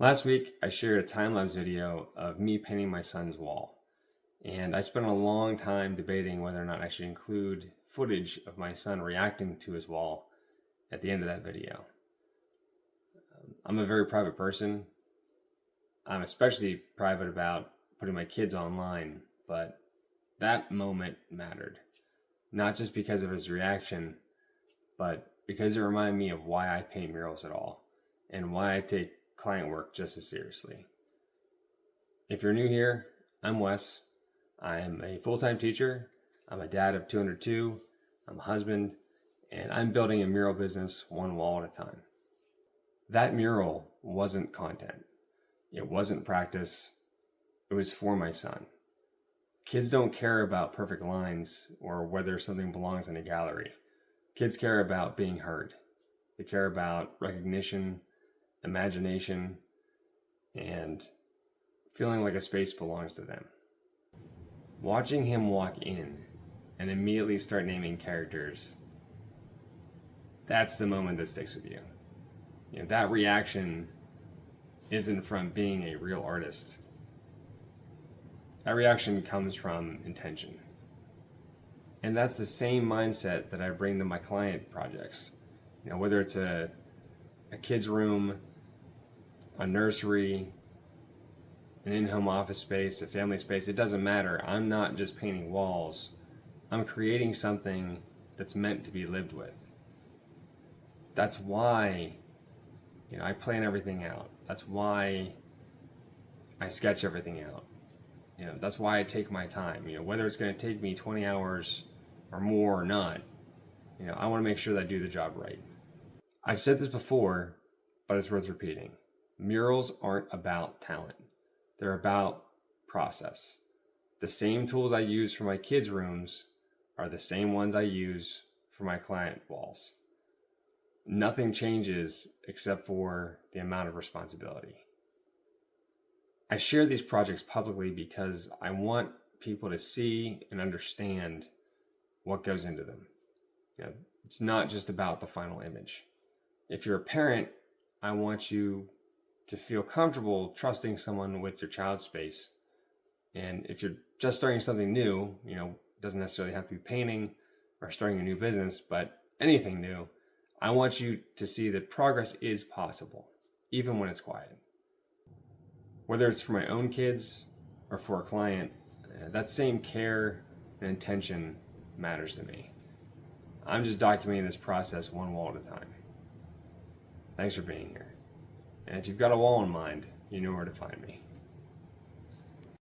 Last week, I shared a time-lapse video of me painting my son's wall, and I spent a long time debating whether or not I should include footage of my son reacting to his wall at the end of that video. I'm a very private person. I'm especially private about putting my kids online, but that moment mattered. Not just because of his reaction, but because it reminded me of why I paint murals at all, and why I take client work just as seriously. If you're new here, I'm Wes. I'm a full-time teacher. I'm a dad of 202. I'm a husband, and I'm building a mural business one wall at a time. That mural wasn't content. It wasn't practice. It was for my son. Kids don't care about perfect lines or whether something belongs in a gallery. Kids care about being heard. They care about recognition, imagination, and feeling like a space belongs to them. Watching him walk in and immediately start naming characters, that's the moment that sticks with you. That reaction isn't from being a real artist. That reaction comes from intention. And that's the same mindset that I bring to my client projects. Whether it's a kid's room, a nursery, an in-home office space, a family space, it doesn't matter. I'm not just painting walls. I'm creating something that's meant to be lived with. That's why I plan everything out. That's why I sketch everything out. That's why I take my time. Whether it's going to take me 20 hours or more or not, I want to make sure that I do the job right. I've said this before, but it's worth repeating. Murals aren't about talent. They're about process. The same tools I use for my kids' rooms are the same ones I use for my client walls. Nothing changes except for the amount of responsibility. I share these projects publicly because I want people to see and understand what goes into them. It's not just about the final image. If you're a parent, I want you to feel comfortable trusting someone with your child's space. And if you're just starting something new, doesn't necessarily have to be painting or starting a new business, but anything new, I want you to see that progress is possible, even when it's quiet. Whether it's for my own kids or for a client, that same care and intention matters to me. I'm just documenting this process one wall at a time. Thanks for being here. And if you've got a wall in mind, you know where to find me.